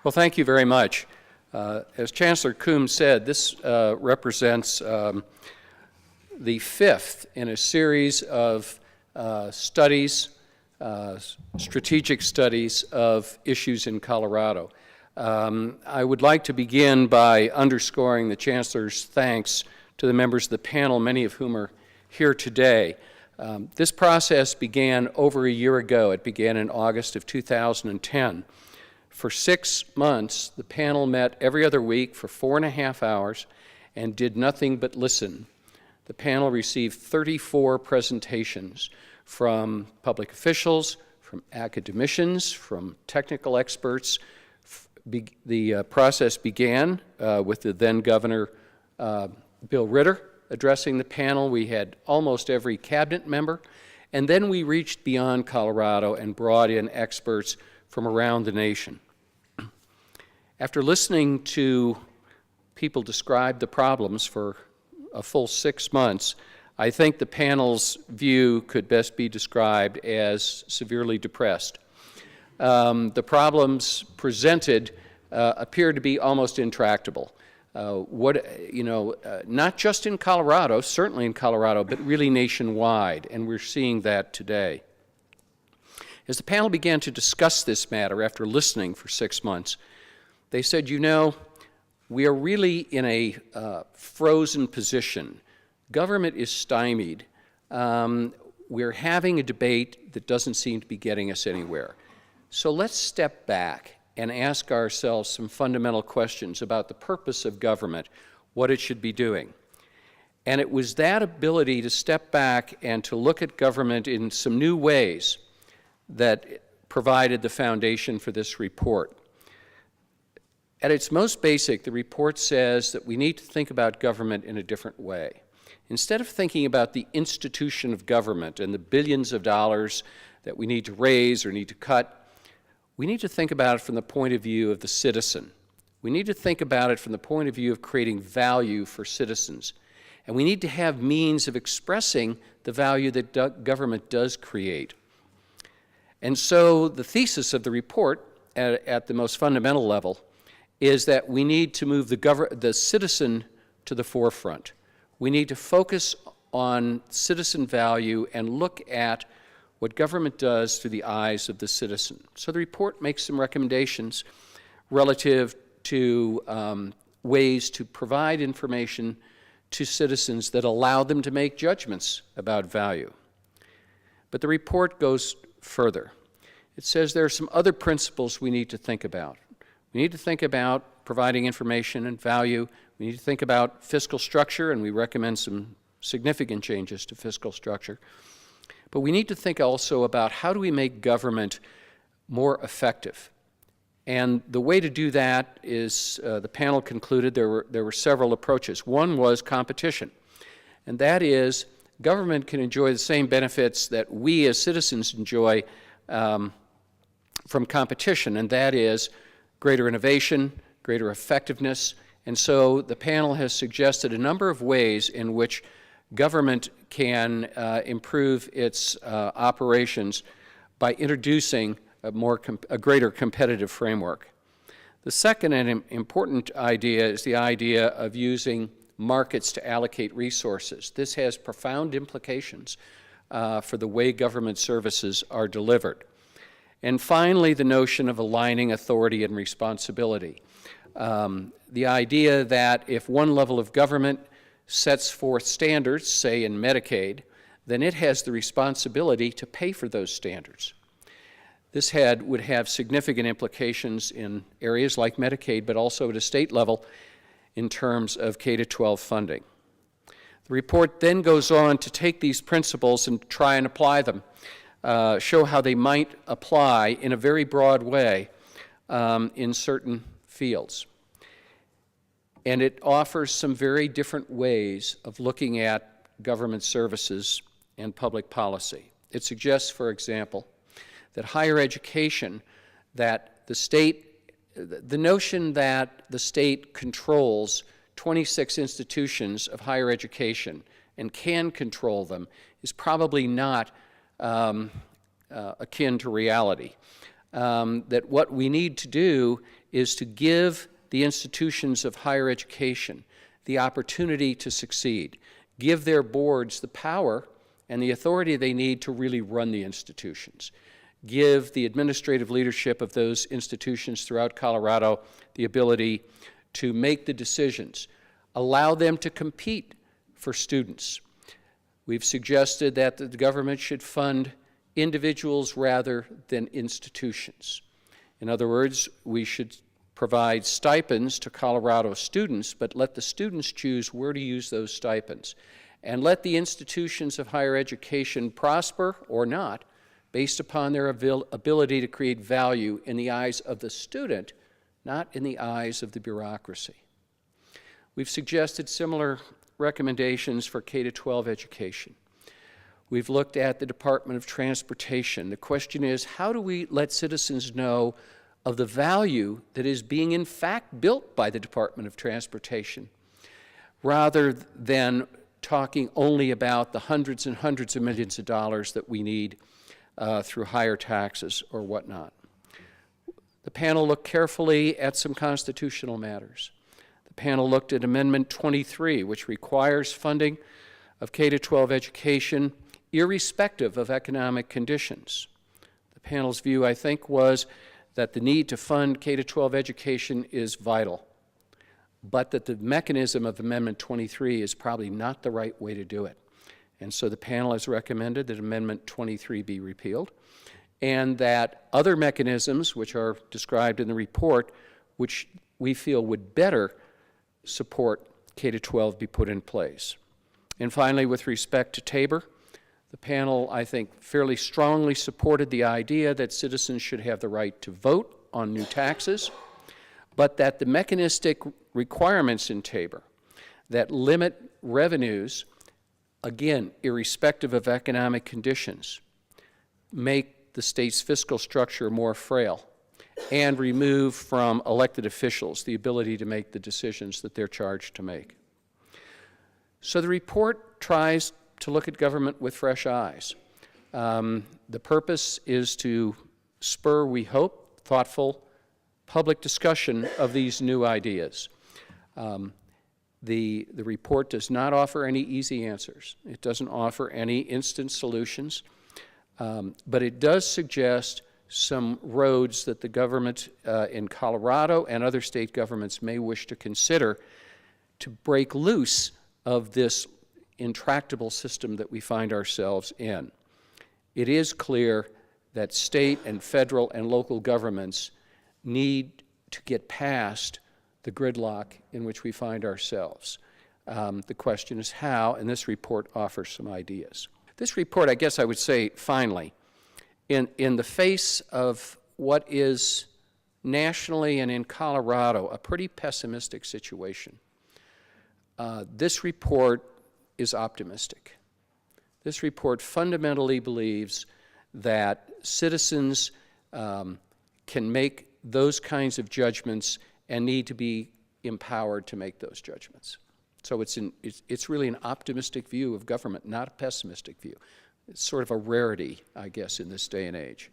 Well, thank you very much. As Chancellor Coombs said, this represents the fifth in a series of studies, strategic studies of issues in Colorado. I would like to begin by underscoring the Chancellor's thanks to the members of the panel, many of whom are here today. This process began over a year ago. It began in August of 2010. For 6 months, the panel met every other week for 4.5 hours and did nothing but listen. The panel received 34 presentations from public officials, from academicians, from technical experts. The process began with the then Governor Bill Ritter addressing the panel. We had almost every cabinet member, and then we reached beyond Colorado and brought in experts from around the nation. After listening to people describe the problems for a full 6 months, I think the panel's view could best be described as severely depressed. The problems presented appear to be almost intractable. Not just in Colorado, certainly in Colorado, but really nationwide, and we're seeing that today. As the panel began to discuss this matter after listening for 6 months, they said, we are really in a frozen position. Government is stymied. We're having a debate that doesn't seem to be getting us anywhere. So let's step back and ask ourselves some fundamental questions about the purpose of government, what it should be doing. And it was that ability to step back and to look at government in some new ways that provided the foundation for this report. At its most basic, the report says that we need to think about government in a different way. Instead of thinking about the institution of government and the billions of dollars that we need to raise or need to cut, we need to think about it from the point of view of the citizen. We need to think about it from the point of view of creating value for citizens. And we need to have means of expressing the value that government does create. And so the thesis of the report at the most fundamental level is that we need to move the citizen to the forefront. We need to focus on citizen value and look at what government does through the eyes of the citizen. So the report makes some recommendations relative to ways to provide information to citizens that allow them to make judgments about value. But the report goes further. It says there are some other principles we need to think about. We need to think about providing information and value. We need to think about fiscal structure, and we recommend some significant changes to fiscal structure. But we need to think also about how do we make government more effective. And the way to do that is, the panel concluded there were several approaches. One was competition, and that is government can enjoy the same benefits that we as citizens enjoy from competition, and that is greater innovation, greater effectiveness. And so the panel has suggested a number of ways in which government can improve its operations by introducing a greater competitive framework. The second and important idea is the idea of using markets to allocate resources. This has profound implications for the way government services are delivered. And finally, the notion of aligning authority and responsibility. The idea that if one level of government sets forth standards, say in Medicaid, then it has the responsibility to pay for those standards. This would have significant implications in areas like Medicaid, but also at a state level in terms of K-12 funding. The report then goes on to take these principles and try and apply them, show how they might apply in a very broad way in certain fields. And it offers some very different ways of looking at government services and public policy. It suggests, for example, that higher education, that the notion that the state controls 26 institutions of higher education and can control them is probably not akin to reality. That what we need to do is to give the institutions of higher education the opportunity to succeed, give their boards the power and the authority they need to really run the institutions, give the administrative leadership of those institutions throughout Colorado the ability to make the decisions, allow them to compete for students. We've suggested that the government should fund individuals rather than institutions. In other words, we should provide stipends to Colorado students, but let the students choose where to use those stipends. And let the institutions of higher education prosper or not based upon their ability to create value in the eyes of the student, not in the eyes of the bureaucracy. We've suggested similar recommendations for K-12 education. We've looked at the Department of Transportation. The question is, how do we let citizens know of the value that is being in fact built by the Department of Transportation, rather than talking only about the hundreds and hundreds of millions of dollars that we need through higher taxes or whatnot. The panel looked carefully at some constitutional matters. The panel looked at Amendment 23, which requires funding of K-12 education irrespective of economic conditions. The panel's view, I think, was that the need to fund K-12 education is vital, but that the mechanism of Amendment 23 is probably not the right way to do it. And so the panel has recommended that Amendment 23 be repealed, and that other mechanisms, which are described in the report, which we feel would better support K-12 be put in place. And finally, with respect to Tabor, the panel, I think, fairly strongly supported the idea that citizens should have the right to vote on new taxes, but that the mechanistic requirements in Tabor that limit revenues, again, irrespective of economic conditions, make the state's fiscal structure more frail and remove from elected officials the ability to make the decisions that they're charged to make. So the report tries to look at government with fresh eyes. The purpose is to spur, we hope, thoughtful public discussion of these new ideas. The report does not offer any easy answers. It doesn't offer any instant solutions, but it does suggest some roads that the government in Colorado and other state governments may wish to consider to break loose of this intractable system that we find ourselves in. It is clear that state and federal and local governments need to get past the gridlock in which we find ourselves. The question is how, and this report offers some ideas. This report, I guess I would say, finally, in the face of what is nationally and in Colorado a pretty pessimistic situation, this report is optimistic. This report fundamentally believes that citizens can make those kinds of judgments and need to be empowered to make those judgments. So it's really an optimistic view of government, not a pessimistic view. It's sort of a rarity, I guess, in this day and age.